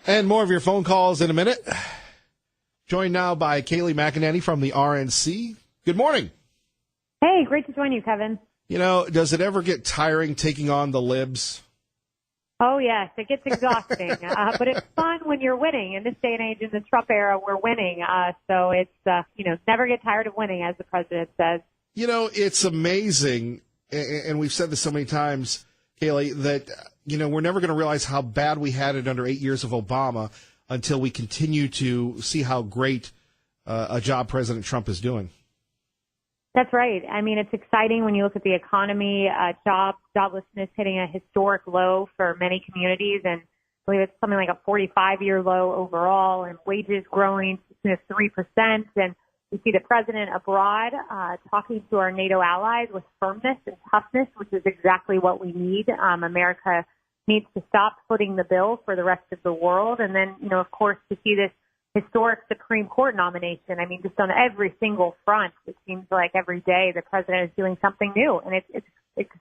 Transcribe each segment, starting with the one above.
And more of your phone calls in a minute. Joined now by Kayleigh McEnany from the RNC. Good morning. Hey, great to join you, Kevin. You know, does it ever get tiring taking on the libs? Oh, yes, it gets exhausting, but it's fun when you're winning. In this day and age, in the Trump era, we're winning. So it's, never get tired of winning, as the president says. You know, it's amazing, and we've said this so many times, Kayleigh, that, we're never going to realize how bad we had it under 8 years of Obama until we continue to see how great a job President Trump is doing. That's right. I mean, it's exciting when you look at the economy, joblessness hitting a historic low for many communities, and I believe it's something like a 45-year low overall, and wages growing to 3%. And you see the president abroad talking to our NATO allies with firmness and toughness, which is exactly what we need. America needs to stop footing the bill for the rest of the world. And then, of course, to see this historic Supreme Court nomination. I mean, just on every single front, it seems like every day the president is doing something new. And it's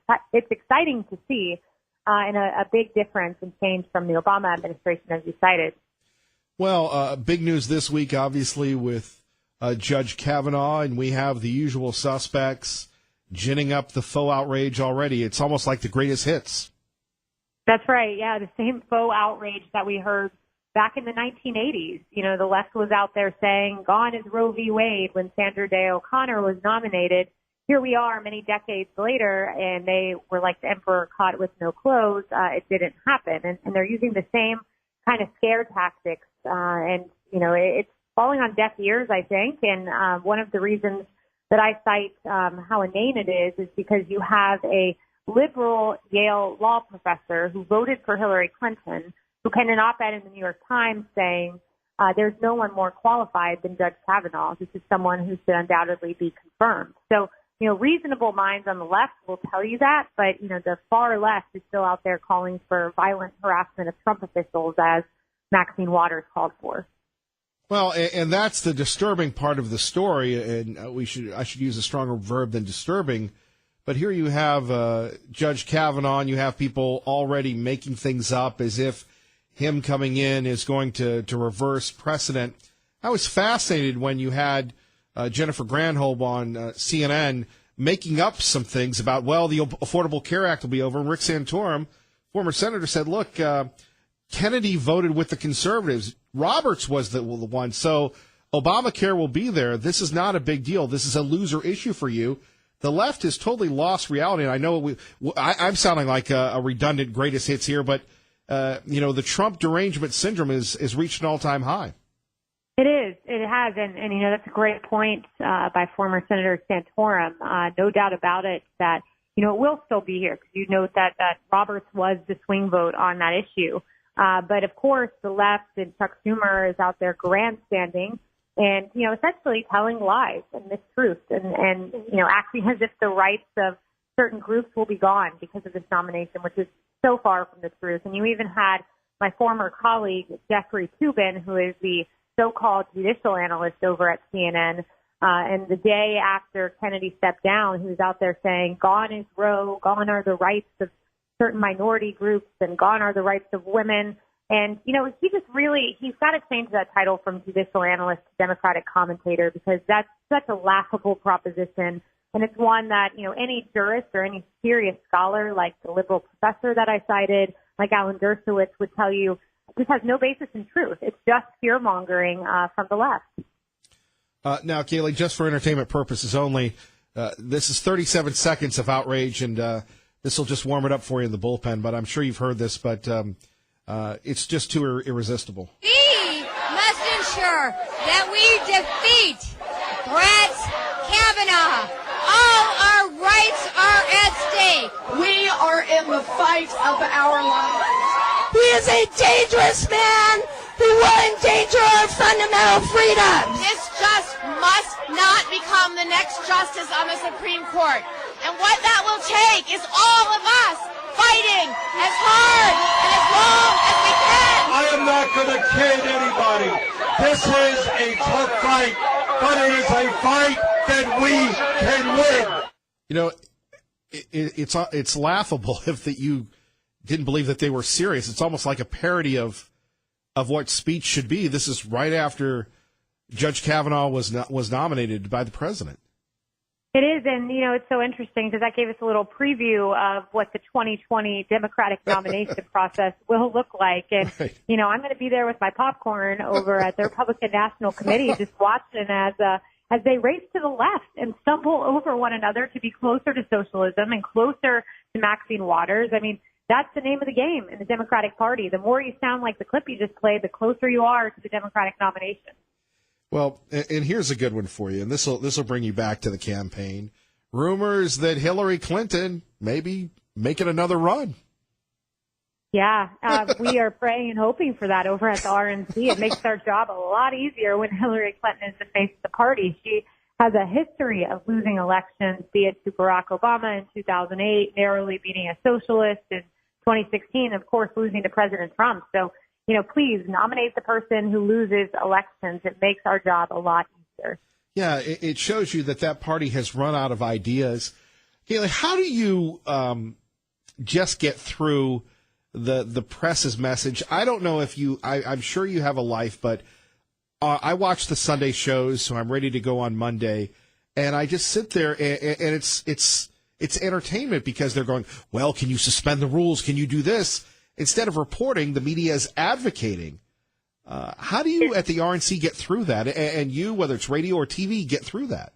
exciting to see and a big difference and change from the Obama administration, as you cited. Well, big news this week, obviously, with Judge Kavanaugh, and we have the usual suspects ginning up the faux outrage already. It's almost like the greatest hits. That's right. Yeah, the same faux outrage that we heard back in the 1980s. The left was out there saying, gone is Roe v. Wade when Sandra Day O'Connor was nominated. Here we are many decades later, and they were like the emperor caught with no clothes. It didn't happen. And they're using the same kind of scare tactics. It's falling on deaf ears, I think. And one of the reasons that I cite how inane it is because you have a liberal Yale law professor who voted for Hillary Clinton, who penned an op-ed in the New York Times saying there's no one more qualified than Judge Kavanaugh. This is someone who should undoubtedly be confirmed. So, reasonable minds on the left will tell you that, but, the far left is still out there calling for violent harassment of Trump officials, as Maxine Waters called for. Well, and that's the disturbing part of the story, and I should use a stronger verb than disturbing. But here you have Judge Kavanaugh, and you have people already making things up as if him coming in is going to reverse precedent. I was fascinated when you had Jennifer Granholm on CNN making up some things about, the Affordable Care Act will be over. And Rick Santorum, former senator, said, look, Kennedy voted with the conservatives. Roberts was the one. So Obamacare will be there. This is not a big deal. This is a loser issue for you. The left has totally lost reality. And I know I'm sounding like a redundant greatest hits here, but, the Trump derangement syndrome is reached an all-time high. It is. It has. And that's a great point by former Senator Santorum. No doubt about it that, it will still be here because you note that Roberts was the swing vote on that issue. But, of course, the left and Chuck Schumer is out there grandstanding and, essentially telling lies and mistruths and acting as if the rights of certain groups will be gone because of this nomination, which is so far from the truth. And you even had my former colleague, Jeffrey Toobin, who is the so-called judicial analyst over at CNN, and the day after Kennedy stepped down, he was out there saying, gone is Roe, gone are the rights of certain minority groups, and gone are the rights of women. And, he's got to change that title from judicial analyst to Democratic commentator because that's such a laughable proposition. And it's one that, any jurist or any serious scholar like the liberal professor that I cited, like Alan Dershowitz, would tell you this has no basis in truth. It's just fear-mongering from the left. Now, Kayleigh, just for entertainment purposes only, this is 37 seconds of outrage, and this will just warm it up for you in the bullpen. But I'm sure you've heard this, but it's just too irresistible. We must ensure that we defeat Brett Kavanaugh. All our rights are at stake. We are in the fight of our lives. He is a dangerous man who will endanger our fundamental freedoms. This just must not become the next justice on the Supreme Court. And what that will take is all of us fighting as hard and as long as we can. I am not going to kid anybody. This is a tough fight, but it is a fight that we can win. It's laughable if that you didn't believe that they were serious. It's almost like a parody of of what speech should be. This is right after Judge Kavanaugh was nominated by the president. It is, and, it's so interesting because that gave us a little preview of what the 2020 Democratic nomination process will look like. And, Right. I'm going to be there with my popcorn over at the Republican National Committee just watching as they race to the left and stumble over one another to be closer to socialism and closer to Maxine Waters. I mean, that's the name of the game in the Democratic Party. The more you sound like the clip you just played, the closer you are to the Democratic nomination. Well, and here's a good one for you, and this will bring you back to the campaign. Rumors that Hillary Clinton may be making another run. Yeah, we are praying and hoping for that over at the RNC. It makes our job a lot easier when Hillary Clinton is the face of the party. She has a history of losing elections, be it to Barack Obama in 2008, narrowly beating a socialist in 2016, of course, losing to President Trump. So, please nominate the person who loses elections. It makes our job a lot easier. Yeah, it shows you that party has run out of ideas. Haley, how do you just get through the press's message? I don't know if I'm sure you have a life, but I watch the Sunday shows, so I'm ready to go on Monday, and I just sit there, and it's entertainment because they're going, well, can you suspend the rules? Can you do this? Instead of reporting, the media is advocating. How do you at the RNC get through that? And you, whether it's radio or TV, get through that?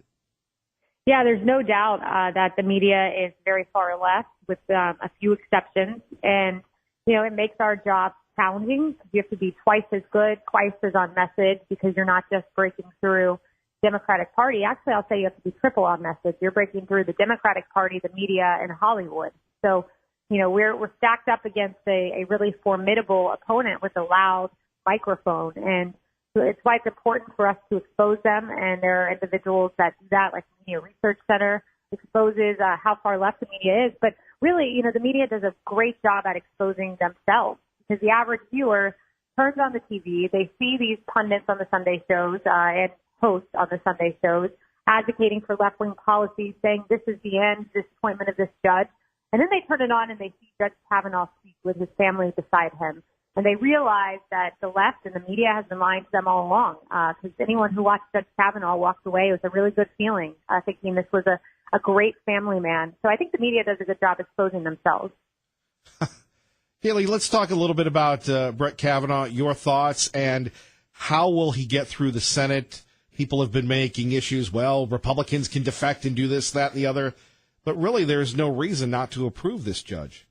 Yeah, there's no doubt that the media is very far left with a few exceptions. And, it makes our job challenging. You have to be twice as good, twice as on message because you're not just breaking through Democratic Party. Actually, I'll say you have to be triple on message. You're breaking through the Democratic Party, the media, and Hollywood. So, we're stacked up against a really formidable opponent with a loud microphone. And it's why it's important for us to expose them. And there are individuals that do that, like the Media Research Center exposes how far left the media is. But really, the media does a great job at exposing themselves because the average viewer turns on the TV. They see these pundits on the Sunday shows and hosts on the Sunday shows advocating for left-wing policies, saying this is the end, disappointment of this judge. And then they turn it on and they see Judge Kavanaugh speak with his family beside him. And they realize that the left and the media has been lying to them all along. Because anyone who watched Judge Kavanaugh walked away with a really good feeling, thinking this was a great family man. So I think the media does a good job exposing themselves. Haley, let's talk a little bit about Brett Kavanaugh, your thoughts, and how will he get through the Senate? People have been making issues, well, Republicans can defect and do this, that, and the other. But really, there's no reason not to approve this judge.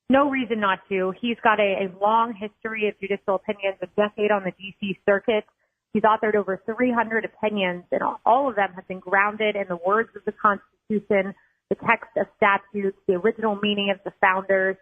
No reason not to. He's got a long history of judicial opinions, a decade on the D.C. circuit. He's authored over 300 opinions, and all of them have been grounded in the words of the Constitution, the text of statutes, the original meaning of the founders.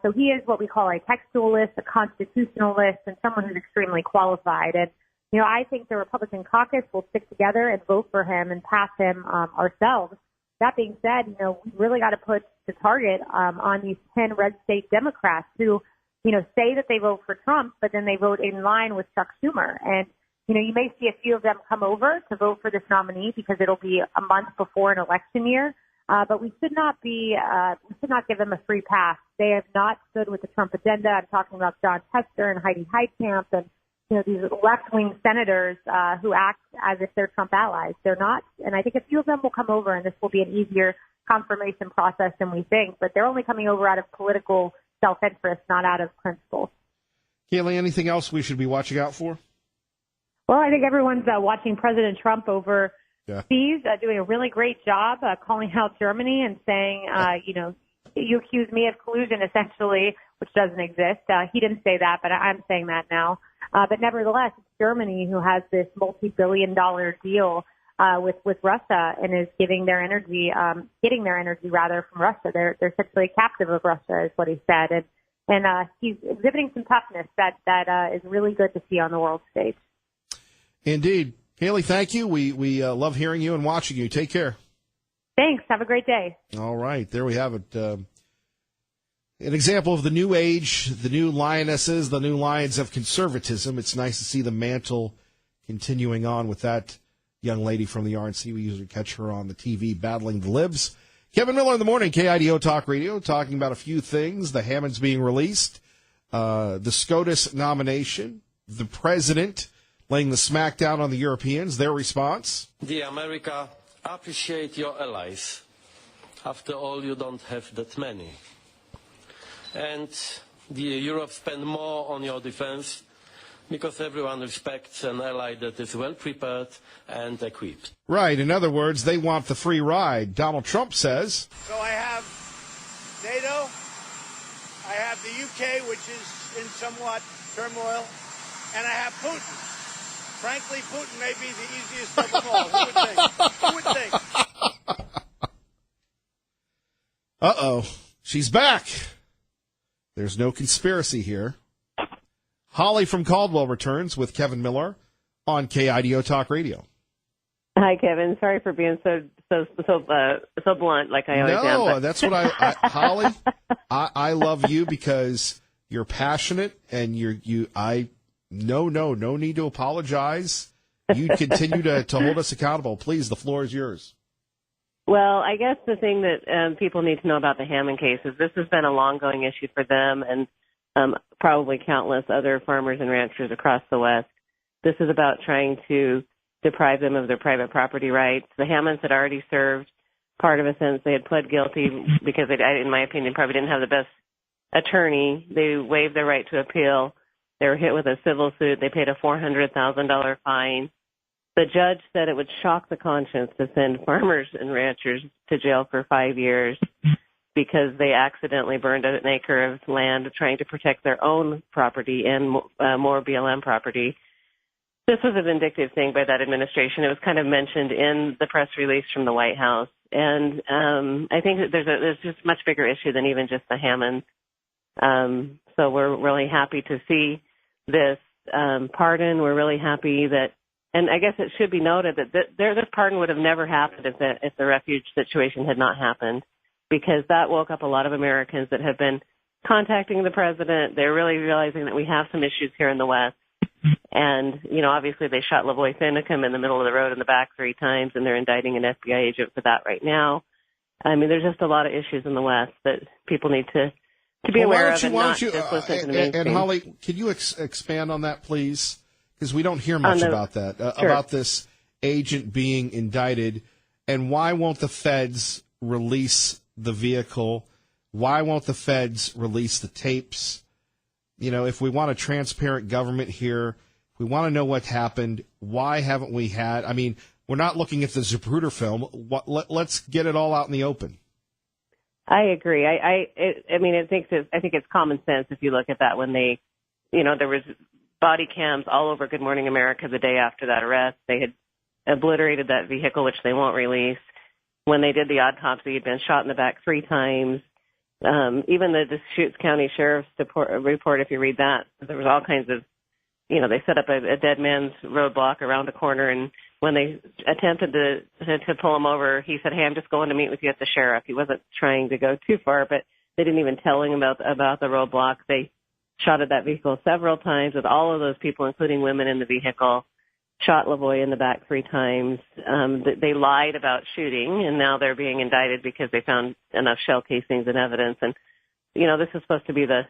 So he is what we call a textualist, a constitutionalist, and someone who's extremely qualified. And, I think the Republican caucus will stick together and vote for him and pass him ourselves. That being said, we really got to put the target on these 10 red state Democrats who, say that they vote for Trump, but then they vote in line with Chuck Schumer. And, you may see a few of them come over to vote for this nominee because it'll be a month before an election year. But we should not give them a free pass. They have not stood with the Trump agenda. I'm talking about John Tester and Heidi Heitkamp and, these left-wing senators who act as if they're Trump allies. They're not. And I think a few of them will come over, and this will be an easier confirmation process than we think. But they're only coming over out of political self-interest, not out of principle. Haley, anything else we should be watching out for? Well, I think everyone's watching President Trump overseas, doing a really great job calling out Germany and saying, you accuse me of collusion, essentially, which doesn't exist. He didn't say that, but I'm saying that now. But nevertheless, it's Germany who has this multi-billion-dollar deal with Russia and is getting their energy from Russia. They're essentially captive of Russia, is what he said, and he's exhibiting some toughness that is really good to see on the world stage. Indeed, Haley, thank you. We love hearing you and watching you. Take care. Thanks. Have a great day. All right, there we have it. An example of the new age, the new lionesses, the new lions of conservatism. It's nice to see the mantle continuing on with that young lady from the RNC. We usually catch her on the TV battling the libs. Kevin Miller in the morning, KIDO Talk Radio, talking about a few things. The Hammonds being released. the SCOTUS nomination, the president laying the smackdown on the Europeans, their response. Dear America, appreciate your allies. After all, you don't have that many. And dear Europe, spend more on your defense because everyone respects an ally that is well prepared and equipped. Right. In other words, they want the free ride. Donald Trump says. So I have NATO, I have the UK, which is in somewhat turmoil, and I have Putin. Frankly, Putin may be the easiest of them all. Who would think? Who would think? Uh-oh. She's back. There's no conspiracy here. Holly from Caldwell returns with Kevin Miller on KIDO Talk Radio. Hi, Kevin. Sorry for being so blunt, like I always am. No, that's what Holly. I love you because you're passionate and no need to apologize. You continue to hold us accountable. Please, the floor is yours. Well, I guess the thing that people need to know about the Hammond case is this has been a long-going issue for them and probably countless other farmers and ranchers across the West. This is about trying to deprive them of their private property rights. The Hammonds had already served part of a sentence. They had pled guilty because they, in my opinion, probably didn't have the best attorney. They waived their right to appeal. They were hit with a civil suit. They paid a $400,000 fine. The judge said it would shock the conscience to send farmers and ranchers to jail for 5 years because they accidentally burned an acre of land trying to protect their own property and more BLM property. This was a vindictive thing by that administration. It was kind of mentioned in the press release from the White House. And I think that there's just a much bigger issue than even just the Hammonds. So we're really happy to see this pardon. We're really happy that, and I guess it should be noted that this pardon would have never happened if the refuge situation had not happened, because that woke up a lot of Americans that have been contacting the president. They're really realizing that we have some issues here in the West. And, you know, obviously they shot Lavoy Finicum in the middle of the road in the back 3 times, and they're indicting an FBI agent for that right now. I mean, there's just a lot of issues in the West that people need to be aware of and not just listen to the mainstream. And Holly, can you expand on that, please? Because we don't hear much about that, sure. About this agent being indicted. And why won't the feds release the vehicle? Why won't the feds release the tapes? You know, if we want a transparent government here, if we want to know what happened, why haven't we had? I mean, we're not looking at the Zapruder film. Let's get it all out in the open. I agree. I think it's common sense if you look at that when they, you know, there was body cams all over Good Morning America the day after that arrest. They had obliterated that vehicle, which they won't release. When they did the autopsy, he'd been shot in the back 3 times. Even the Deschutes County Sheriff's report, if you read that, there was all kinds of, you know, they set up a dead man's roadblock around a corner, and when they attempted to pull him over, he said, "Hey, I'm just going to meet with you at the sheriff." He wasn't trying to go too far, but they didn't even tell him about the roadblock. They shot at that vehicle several times with all of those people, including women in the vehicle, shot Lavoy in the back 3 times. They lied about shooting, and now they're being indicted because they found enough shell casings and evidence. And, you know, this is supposed to be the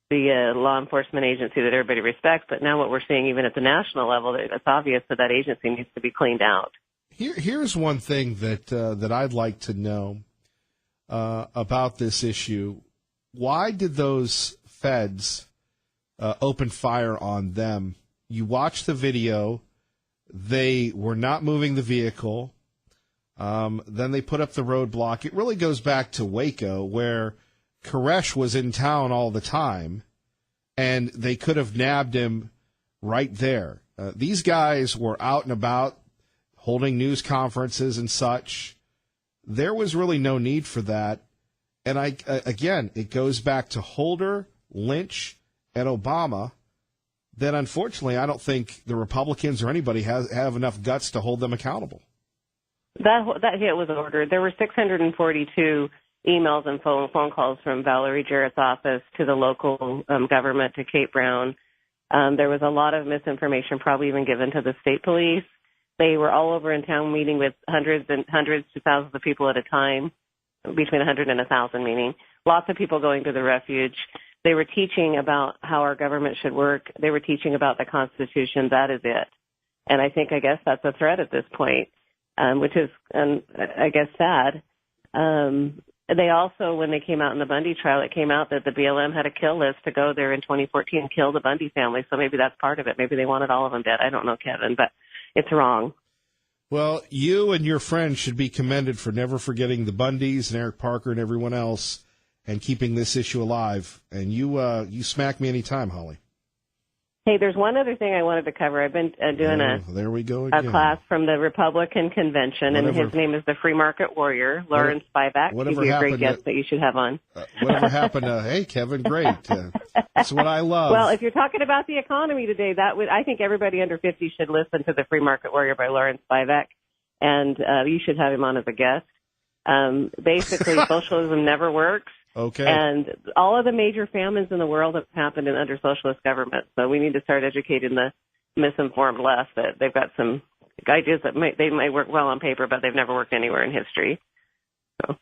law enforcement agency that everybody respects, but now what we're seeing even at the national level, it's obvious that agency needs to be cleaned out. Here's one thing that I'd like to know about this issue. Why did those feds open fire on them? You watch the video. They were not moving the vehicle. Then they put up the roadblock. It really goes back to Waco, where Koresh was in town all the time, and they could have nabbed him right there. These guys were out and about, holding news conferences and such. There was really no need for that. And again, it goes back to Holder, Lynch, and Obama. Then, unfortunately, I don't think the Republicans or anybody have enough guts to hold them accountable. That hit was ordered. There were 642 emails and phone calls from Valerie Jarrett's office to the local government, to Kate Brown. There was a lot of misinformation probably even given to the state police. They were all over in town meeting with hundreds to thousands of people at a time, between 100 and 1,000 meaning. Lots of people going to the refuge. They were teaching about how our government should work. They were teaching about the Constitution. That is it. And I guess that's a threat at this point, which is, I guess, sad. They also, when they came out in the Bundy trial, it came out that the BLM had a kill list to go there in 2014 and kill the Bundy family. So maybe that's part of it. Maybe they wanted all of them dead. I don't know, Kevin, but it's wrong. Well, you and your friends should be commended for never forgetting the Bundys and Eric Parker and everyone else and keeping this issue alive. And you smack me anytime, Holly. Hey, there's one other thing I wanted to cover. I've been doing there we go a class from the Republican convention, and his name is the Free Market Warrior, Lawrence Spivak. He'd be a great guest that you should have on. Whatever happened to, hey, Kevin, great. That's what I love. Well, if you're talking about the economy today, I think everybody under 50 should listen to the Free Market Warrior by Lawrence Spivak, and you should have him on as a guest. Basically, socialism never works. Okay. And all of the major famines in the world have happened under socialist government. So we need to start educating the misinformed left that they've got some ideas that they might work well on paper, but they've never worked anywhere in history. So.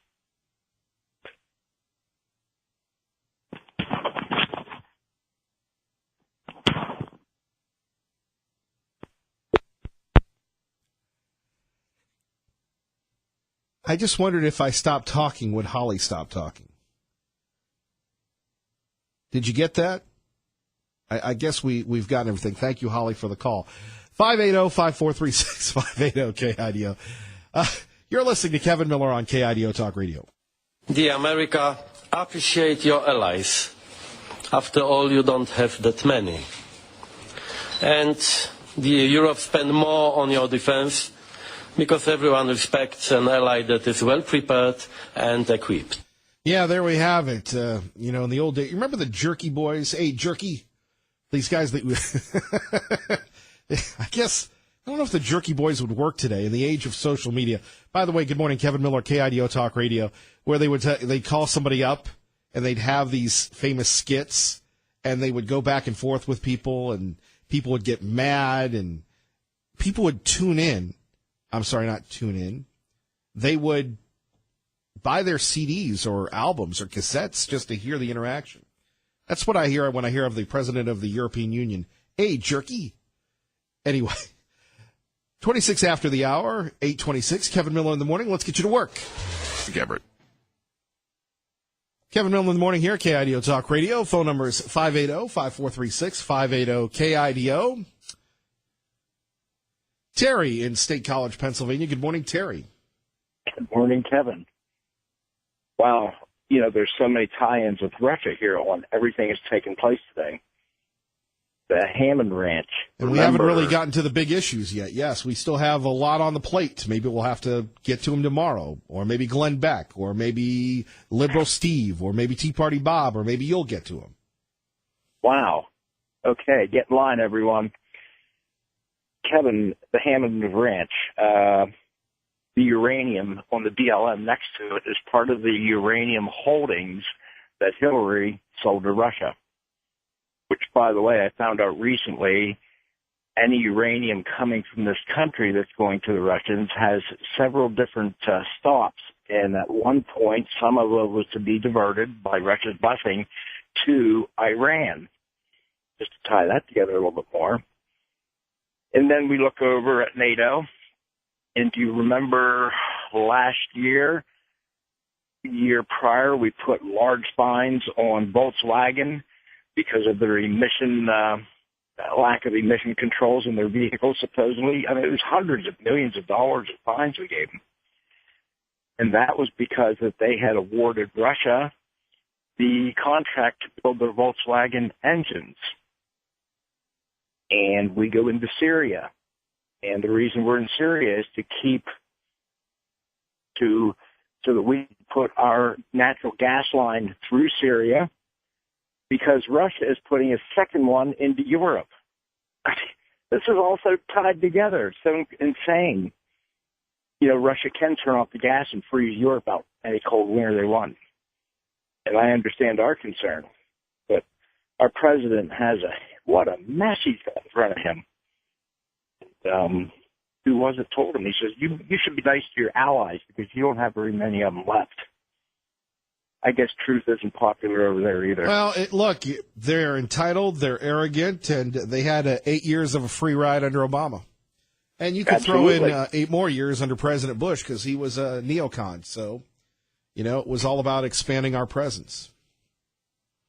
I just wondered if I stopped talking, would Holly stop talking? Did you get that? I guess we've gotten everything. Thank you, Holly, for the call. 580-5436, 580-KIDO. You're listening to Kevin Miller on KIDO Talk Radio. Dear America, appreciate your allies. After all, you don't have that many. And dear Europe, spend more on your defense because everyone respects an ally that is well prepared and equipped. Yeah, there we have it. In the old days, you remember the Jerky Boys? Hey, Jerky. These guys that I guess, I don't know if the Jerky Boys would work today in the age of social media. By the way, good morning, Kevin Miller, KIDO Talk Radio, where they'd call somebody up and they'd have these famous skits and they would go back and forth with people and people would get mad and people would tune in. I'm sorry, not tune in. They would buy their CDs or albums or cassettes just to hear the interaction. That's what I hear when I hear of the president of the European Union. Hey, Jerky. Anyway, 26 after the hour, 8:26. Kevin Miller in the morning. Let's get you to work. Gabbert. Kevin Miller in the morning here, KIDO Talk Radio. Phone number is 580-5436, 580-KIDO. Terry in State College, Pennsylvania. Good morning, Terry. Good morning, Kevin. Wow, there's so many tie-ins with Russia here on everything that's taking place today. The Hammond Ranch. And we haven't really gotten to the big issues yet. Yes, we still have a lot on the plate. Maybe we'll have to get to them tomorrow, or maybe Glenn Beck, or maybe Liberal Steve, or maybe Tea Party Bob, or maybe you'll get to them. Wow. Okay, get in line, everyone. Kevin, the Hammond Ranch, the uranium on the BLM next to it is part of the uranium holdings that Hillary sold to Russia, which, by the way, I found out recently, any uranium coming from this country that's going to the Russians has several different stops. And at one point, some of it was to be diverted by Russia's blessing to Iran, just to tie that together a little bit more. And then we look over at NATO. And do you remember last year, the year prior, we put large fines on Volkswagen because of their lack of emission controls in their vehicles, supposedly. I mean, it was hundreds of millions of dollars of fines we gave them. And that was because that they had awarded Russia the contract to build their Volkswagen engines. And we go into Syria. And the reason we're in Syria is so that we put our natural gas line through Syria, because Russia is putting a second one into Europe. This is also tied together. So insane. Russia can turn off the gas and freeze Europe out any cold winter they want. And I understand our concern. But our president has what a mess he's got in front of him. Who was it told him? He says, you should be nice to your allies because you don't have very many of them left. I guess truth isn't popular over there either. Well, look, they're entitled, they're arrogant, and they had 8 years of a free ride under Obama. And you could Absolutely. throw in 8 more years under President Bush because he was a neocon. So, it was all about expanding our presence.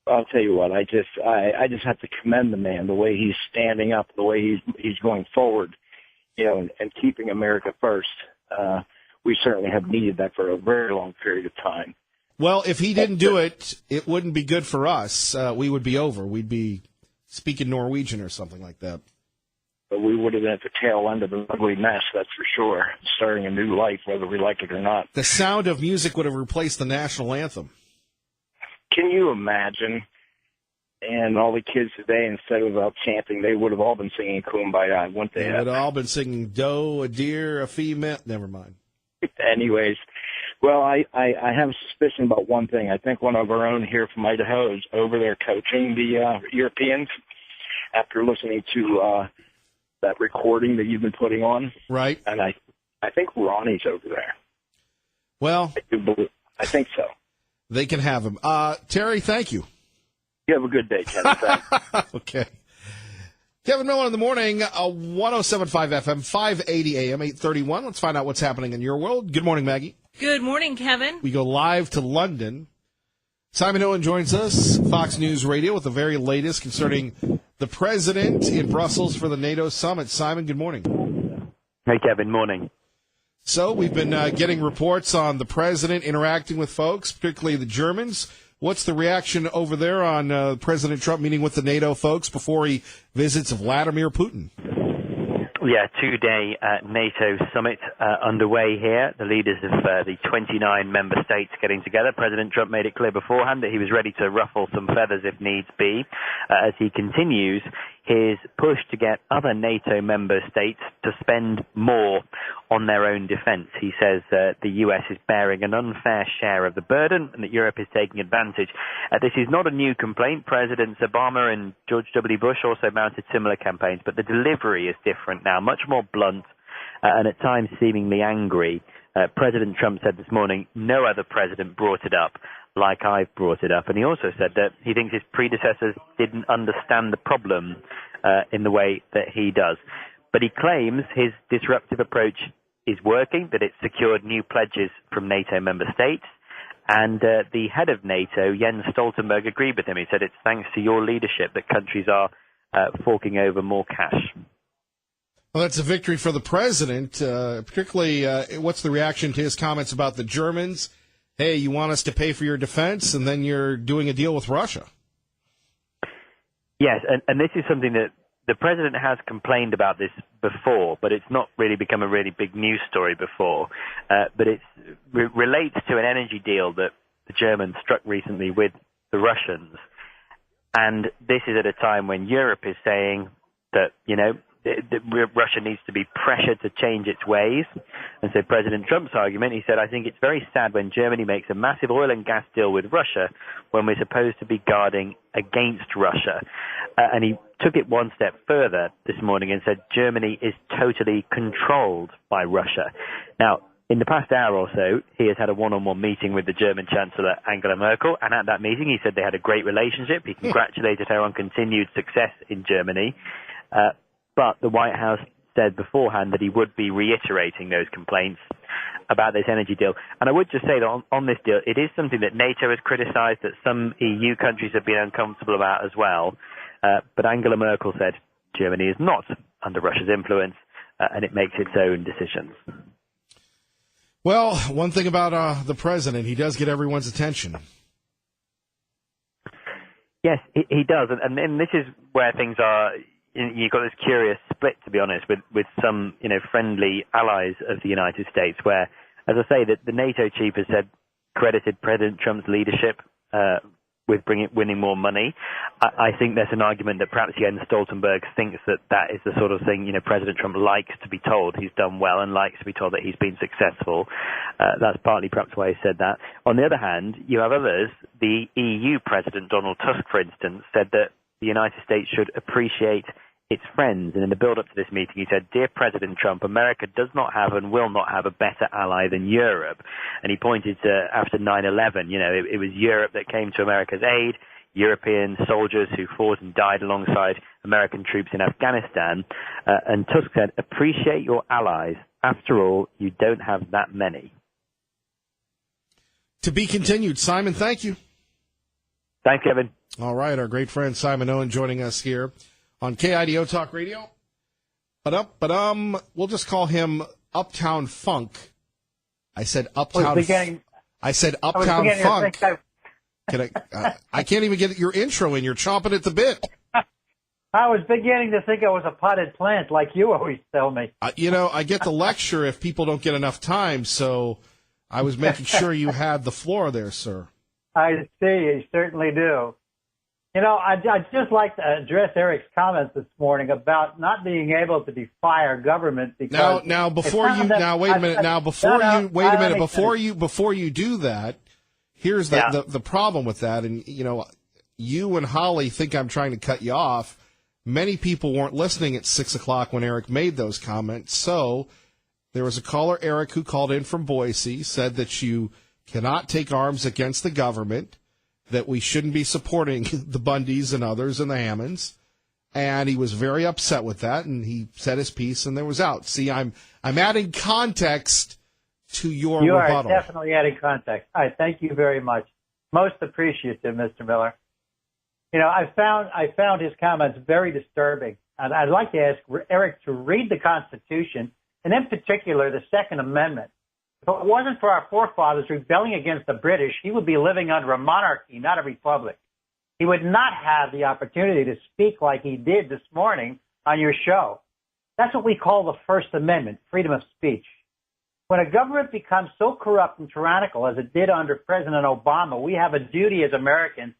I'll tell you what, I just have to commend the man, the way he's standing up, the way he's going forward, and keeping America first. We certainly have needed that for a very long period of time. Well, if he didn't do it, it wouldn't be good for us. We would be over. We'd be speaking Norwegian or something like that. But we would have been at the tail end of an ugly mess, that's for sure, starting a new life, whether we like it or not. The Sound of Music would have replaced the national anthem. Can you imagine? And all the kids today, instead of out chanting, they would have all been singing Kumbaya, wouldn't they? They would have all been singing doe, a deer, a female. Never mind. Anyways, well, I have a suspicion about one thing. I think one of our own here from Idaho is over there coaching the Europeans after listening to that recording that you've been putting on. Right. And I think Ronnie's over there. Well, I think so. They can have him. Terry, thank you. You have a good day, Ken. Thanks. Okay. Kevin Miller in the morning, 107.5 FM, 580 AM, 831. Let's find out what's happening in your world. Good morning, Maggie. Good morning, Kevin. We go live to London. Simon Owen joins us, Fox News Radio, with the very latest concerning the president in Brussels for the NATO summit. Simon, good morning. Hey, Kevin. Morning. So we've been getting reports on the president interacting with folks, particularly the Germans. What's the reaction over there on President Trump meeting with the NATO folks before he visits Vladimir Putin? Yeah, two-day NATO summit underway here. The leaders of the 29 member states getting together. President Trump made it clear beforehand that he was ready to ruffle some feathers if needs be as he continues his push to get other NATO member states to spend more on their own defense. He says the U.S. is bearing an unfair share of the burden and that Europe is taking advantage. This is not a new complaint. Presidents Obama and George W. Bush also mounted similar campaigns, but the delivery is different now, much more blunt and at times seemingly angry. President Trump said this morning, no other president brought it up like I've brought it up. And he also said that he thinks his predecessors didn't understand the problem in the way that he does. But he claims his disruptive approach is working, that it's secured new pledges from NATO member states. And the head of NATO, Jens Stoltenberg, agreed with him. He said it's thanks to your leadership that countries are forking over more cash. Well, that's a victory for the president, particularly what's the reaction to his comments about the Germans? Hey, you want us to pay for your defense, and then you're doing a deal with Russia. Yes, and this is something that the president has complained about this before, but it's not really become a really big news story before. But it relates to an energy deal that the Germans struck recently with the Russians. And this is at a time when Europe is saying that, Russia needs to be pressured to change its ways. And so President Trump's argument, he said, I think it's very sad when Germany makes a massive oil and gas deal with Russia when we're supposed to be guarding against Russia. And he took it one step further this morning and said Germany is totally controlled by Russia. Now, in the past hour or so, he has had a one-on-one meeting with the German Chancellor Angela Merkel, and at that meeting he said they had a great relationship. He congratulated her on continued success in Germany. But the White House said beforehand that he would be reiterating those complaints about this energy deal. And I would just say that on this deal, it is something that NATO has criticized, that some EU countries have been uncomfortable about as well. But Angela Merkel said Germany is not under Russia's influence, and it makes its own decisions. Well, one thing about the president, he does get everyone's attention. Yes, he does. And this is where things are. You've got this curious split, to be honest, with some, friendly allies of the United States, where, as I say, that the NATO chief has said, credited President Trump's leadership with winning more money. I think there's an argument that perhaps Jens Stoltenberg thinks that is the sort of thing, President Trump likes to be told he's done well and likes to be told that he's been successful. That's partly perhaps why he said that. On the other hand, you have others. The EU President Donald Tusk, for instance, said that the United States should appreciate its friends. And in the build-up to this meeting, he said, "Dear President Trump, America does not have and will not have a better ally than Europe." And he pointed to after 9/11, it was Europe that came to America's aid, European soldiers who fought and died alongside American troops in Afghanistan. And Tusk said, "Appreciate your allies. After all, you don't have that many." To be continued. Simon, thank you. Thanks, Kevin. All right, our great friend Simon Owen joining us here on KIDO Talk Radio. We'll just call him Uptown Funk. I said Uptown. I said Uptown Funk. I can't even get your intro in. You're chomping at the bit. I was beginning to think I was a potted plant, like you always tell me. I get the lecture if people don't get enough time, so I was making sure you had the floor there, sir. I see, you certainly do. I'd just like to address Eric's comments this morning about not being able to defy our government because before you do that, here's the problem with that, and you and Holly think I'm trying to cut you off. Many people weren't listening at 6:00 when Eric made those comments, so there was a caller, Eric, who called in from Boise, said that you cannot take arms against the government, that we shouldn't be supporting the Bundys and others and the Hammonds, and he was very upset with that, and he said his piece, and there was out. See, I'm adding context to your rebuttal. You are definitely adding context. All right, thank you very much. Most appreciative, Mr. Miller. I found his comments very disturbing, and I'd like to ask Eric to read the Constitution, and in particular the Second Amendment. If it wasn't for our forefathers rebelling against the British, he would be living under a monarchy, not a republic. He would not have the opportunity to speak like he did this morning on your show. That's what we call the First Amendment, freedom of speech. When a government becomes so corrupt and tyrannical as it did under President Obama, we have a duty as Americans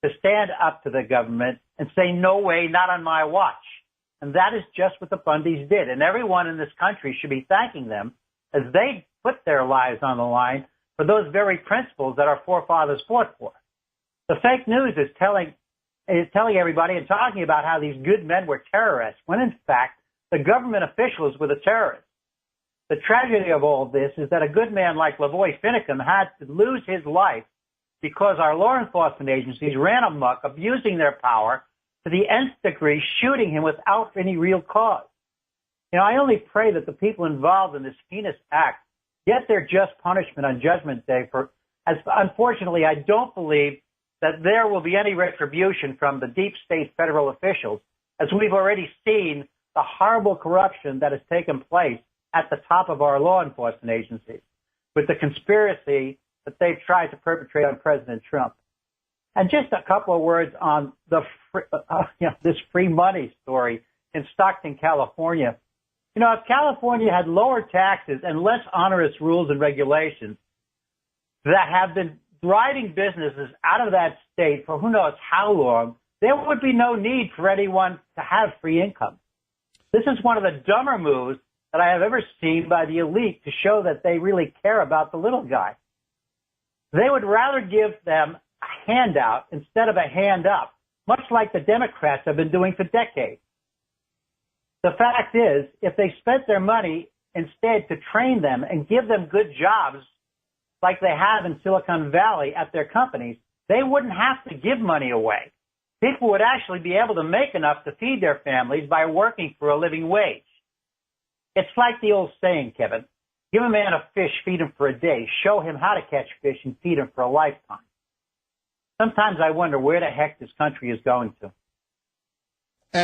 to stand up to the government and say, no way, not on my watch. And that is just what the Bundys did. And everyone in this country should be thanking them as they put their lives on the line for those very principles that our forefathers fought for. The fake news is telling everybody and talking about how these good men were terrorists, when in fact the government officials were the terrorists. The tragedy of all this is that a good man like Lavoy Finicum had to lose his life because our law enforcement agencies ran amok, abusing their power to the nth degree, shooting him without any real cause. I only pray that the people involved in this heinous act get their just punishment on Judgment Day. As unfortunately, I don't believe that there will be any retribution from the deep state federal officials, as we've already seen the horrible corruption that has taken place at the top of our law enforcement agencies with the conspiracy that they've tried to perpetrate on President Trump. And just a couple of words on this free money story in Stockton, California. If California had lower taxes and less onerous rules and regulations that have been driving businesses out of that state for who knows how long, there would be no need for anyone to have free income. This is one of the dumber moves that I have ever seen by the elite to show that they really care about the little guy. They would rather give them a handout instead of a hand up, much like the Democrats have been doing for decades. The fact is, if they spent their money instead to train them and give them good jobs like they have in Silicon Valley at their companies, they wouldn't have to give money away. People would actually be able to make enough to feed their families by working for a living wage. It's like the old saying, Kevin, give a man a fish, feed him for a day, show him how to catch fish and feed him for a lifetime. Sometimes I wonder where the heck this country is going to.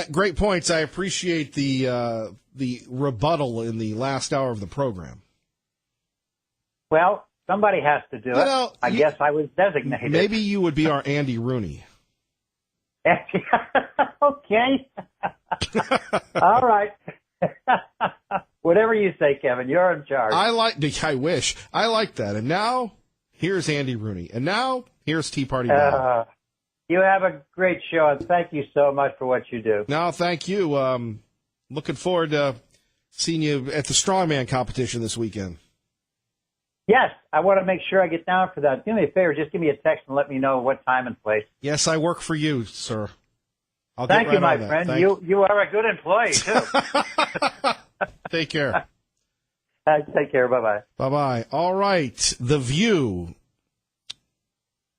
Great points. I appreciate the rebuttal in the last hour of the program. Well, somebody has to do it. I guess I was designated. Maybe you would be our Andy Rooney. Okay. All right. Whatever you say, Kevin. You're in charge. I wish. I like that. And now, here's Andy Rooney. And now, here's Tea Party Bob. You have a great show, and thank you so much for what you do. No, thank you. Looking forward to seeing you at the Strongman competition this weekend. Yes, I want to make sure I get down for that. Do me a favor, just give me a text and let me know what time and place. Yes, I work for you, sir. I'll get Thank right you, my on that. friend. Thank You are a good employee, too. Take care. Take care. Bye-bye. Bye-bye. All right. The View.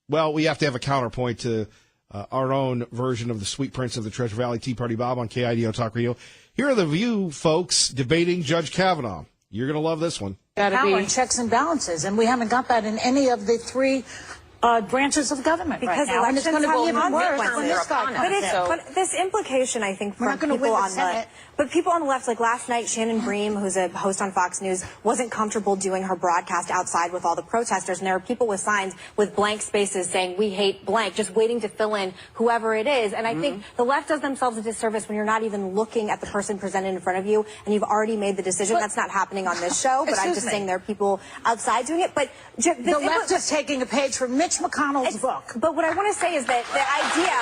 Well, we have to have a counterpoint to our own version of the Sweet Prince of the Treasure Valley, Tea Party Bob on KIDO Talk Radio. Here are the View folks debating Judge Kavanaugh. You're going to love this one. Power and checks and balances, and we haven't got that in any of the three branches of government because right now, and it's going to be even worse when this guy comes. But this implication, I think, from people on the left, like last night, Shannon Bream, who's a host on Fox News, wasn't comfortable doing her broadcast outside with all the protesters, and there are people with signs with blank spaces saying "We hate blank," just waiting to fill in whoever it is. And I think the left does themselves a disservice when you're not even looking at the person presented in front of you, and you've already made the decision. That's not happening on this show, but I'm just saying there are people outside doing it. But the left is taking a page from Mitch McConnell's book. But what I want to say is that the idea,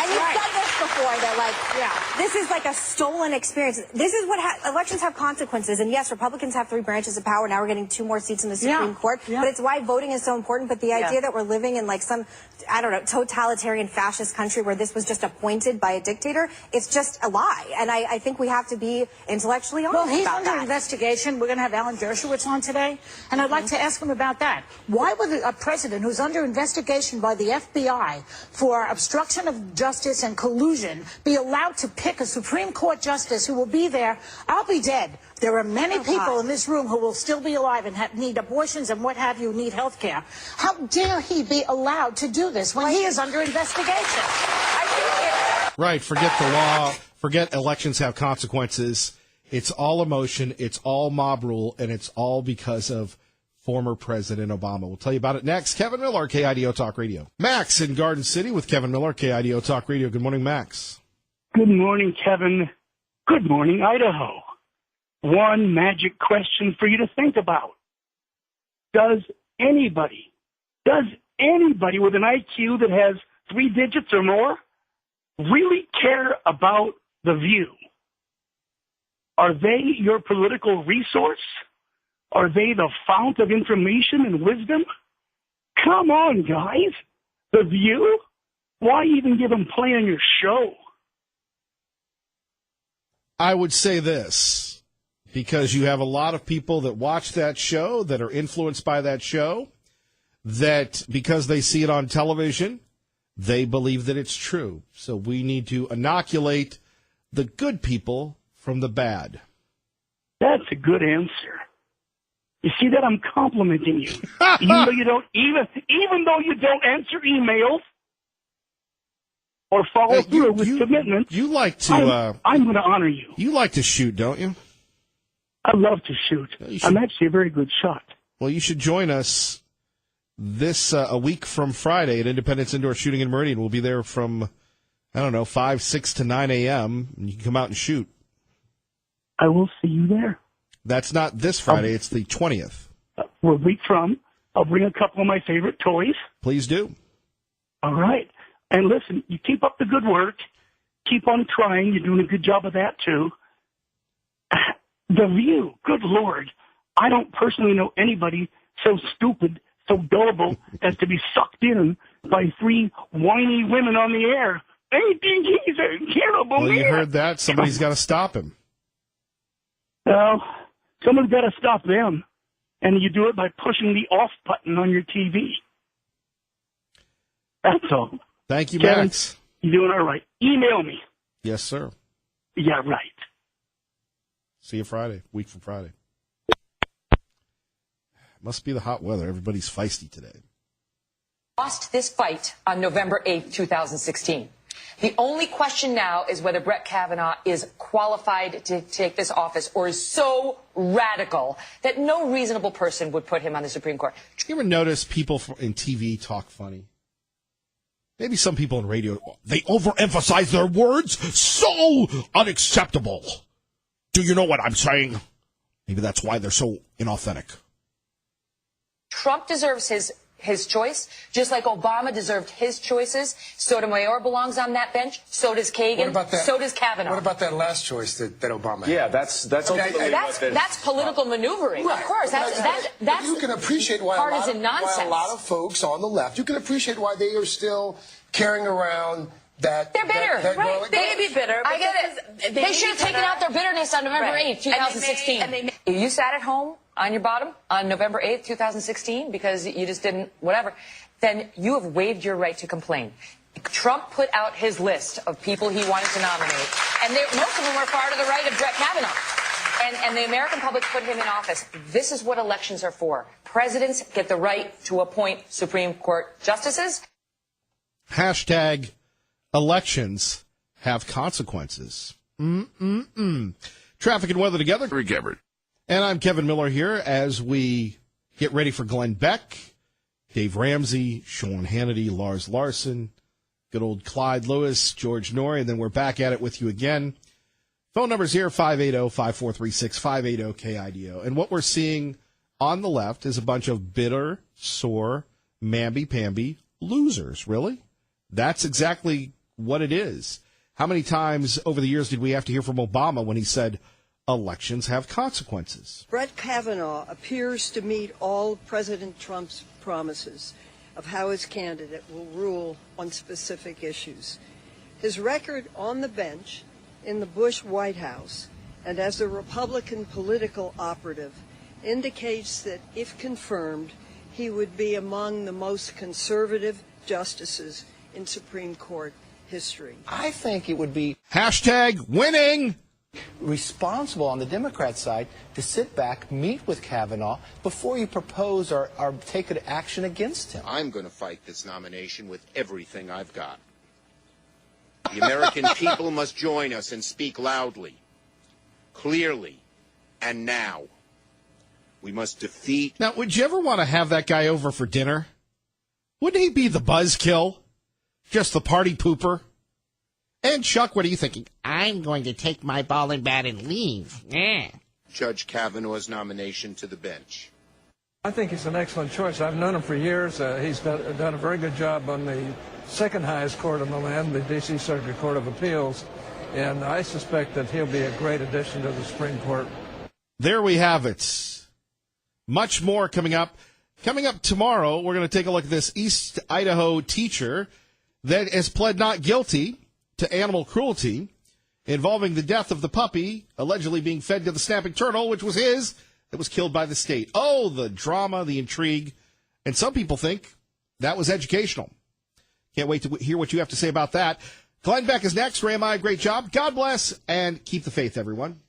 and you've done this before, that this is like a stolen experience. This is what elections have consequences. And yes, Republicans have 3 branches of power. Now we're getting 2 more seats in the Supreme Court. But it's why voting is so important. But the idea that we're living in like some, I don't know, totalitarian fascist country where this was just appointed by a dictator, it's just a lie. And I think we have to be intellectually honest Well, he's about under that. investigation. We're going to have Alan Dershowitz on today. And I'd like to ask him about that. Why would a president who's under investigation by the FBI for obstruction of justice and collusion be allowed to pick a Supreme Court justice who will be there? I'll be dead. There are many people in this room who will still be alive and need abortions and what have you, need health care. How dare he be allowed to do this when he is under investigation? Right. Forget the law. Forget elections have consequences. It's all emotion. It's all mob rule. And it's all because of former President Obama. We'll tell you about it next. Kevin Miller, KIDO Talk Radio. Max in Garden City with Kevin Miller, KIDO Talk Radio. Good morning, Max. Good morning, Kevin. Good morning, Idaho. One magic question for you to think about. Does anybody with an IQ that has 3 digits or more really care about The View? Are they your political resource? Are they the fount of information and wisdom? Come on, guys. The View? Why even give them play on your show? I would say this, because you have a lot of people that watch that show, that are influenced by that show, that because they see it on television, they believe that it's true. So we need to inoculate the good people from the bad. That's a good answer. You see that? I'm complimenting you. even though you don't answer emails or follow through with commitments. You like to I'm going to honor you. You like to shoot, don't you? I love to shoot. I'm actually a very good shot. Well, you should join us this a week from Friday at Independence Indoor Shooting in Meridian. We'll be there from 5, 6 to 9 a.m. and you can come out and shoot. I will see you there. That's not this Friday. It's the 20th. We're a week from. I'll bring a couple of my favorite toys. Please do. All right. And listen, you keep up the good work. Keep on trying. You're doing a good job of that, too. The View, good Lord. I don't personally know anybody so stupid, so gullible as to be sucked in by 3 whiny women on the air. They think he's a terrible man. You heard that. Somebody's got to stop him. Well, someone's got to stop them, and you do it by pushing the off button on your TV. That's all. Thank you, Kevin, Max. You're doing all right. Email me. Yes, sir. Yeah, right. See you Friday, week from Friday. Must be the hot weather. Everybody's feisty today. Lost this fight on November 8th, 2016. The only question now is whether Brett Kavanaugh is qualified to take this office or is so radical that no reasonable person would put him on the Supreme Court. Do you ever notice people in TV talk funny? Maybe some people in radio, they overemphasize their words. So unacceptable. Do you know what I'm saying? Maybe that's why they're so inauthentic. Trump deserves his choice, just like Obama deserved his choices. Sotomayor belongs on that bench. So does Kagan. What about that? So does Kavanaugh. What about that last choice that Obama had? Yeah, that's political maneuvering. Right. Of course, that's you can appreciate why partisan nonsense. Why a lot of folks on the left, you can appreciate why they are still carrying around that They're bitter. right. They may be bitter. I get it. They should have taken out their bitterness on November 8th, 2016. If you sat at home on your bottom on November 8th, 2016, because you just didn't, whatever, then you have waived your right to complain. Trump put out his list of people he wanted to nominate, and most of them were part of the right of Brett Kavanaugh. And the American public put him in office. This is what elections are for. Presidents get the right to appoint Supreme Court justices. Hashtag elections have consequences. Traffic and weather together. And I'm Kevin Miller here as we get ready for Glenn Beck, Dave Ramsey, Sean Hannity, Lars Larson, good old Clyde Lewis, George Norrie, and then we're back at it with you again. Phone number's here, 580-5436, 580-KIDO. And what we're seeing on the left is a bunch of bitter, sore, mamby-pamby losers, really. That's exactly what it is. How many times over the years did we have to hear from Obama when he said, elections have consequences? Brett Kavanaugh appears to meet all of President Trump's promises of how his candidate will rule on specific issues. His record on the bench in the Bush White House and as a Republican political operative indicates that if confirmed, he would be among the most conservative justices in Supreme Court history. I think it would be hashtag winning responsible on the Democrat side to sit back, meet with Kavanaugh before you propose or take an action against him. I'm going to fight this nomination with everything I've got. The American people must join us and speak loudly, clearly, and now. We must defeat... Now, would you ever want to have that guy over for dinner? Wouldn't he be the buzzkill? Just the party pooper? And Chuck, what are you thinking? I'm going to take my ball and bat and leave. Yeah. Judge Kavanaugh's nomination to the bench. I think he's an excellent choice. I've known him for years. He's done a very good job on the second highest court in the land, the D.C. Circuit Court of Appeals, and I suspect that he'll be a great addition to the Supreme Court. There we have it. Much more coming up. Coming up tomorrow, we're going to take a look at this East Idaho teacher that has pled not guilty to animal cruelty involving the death of the puppy allegedly being fed to the snapping turtle, which was his, that was killed by the state. Oh, the drama, the intrigue. And some people think that was educational. Can't wait to hear what you have to say about that. Glenn Beck is next. Ray and I, great job. God bless, and keep the faith, everyone.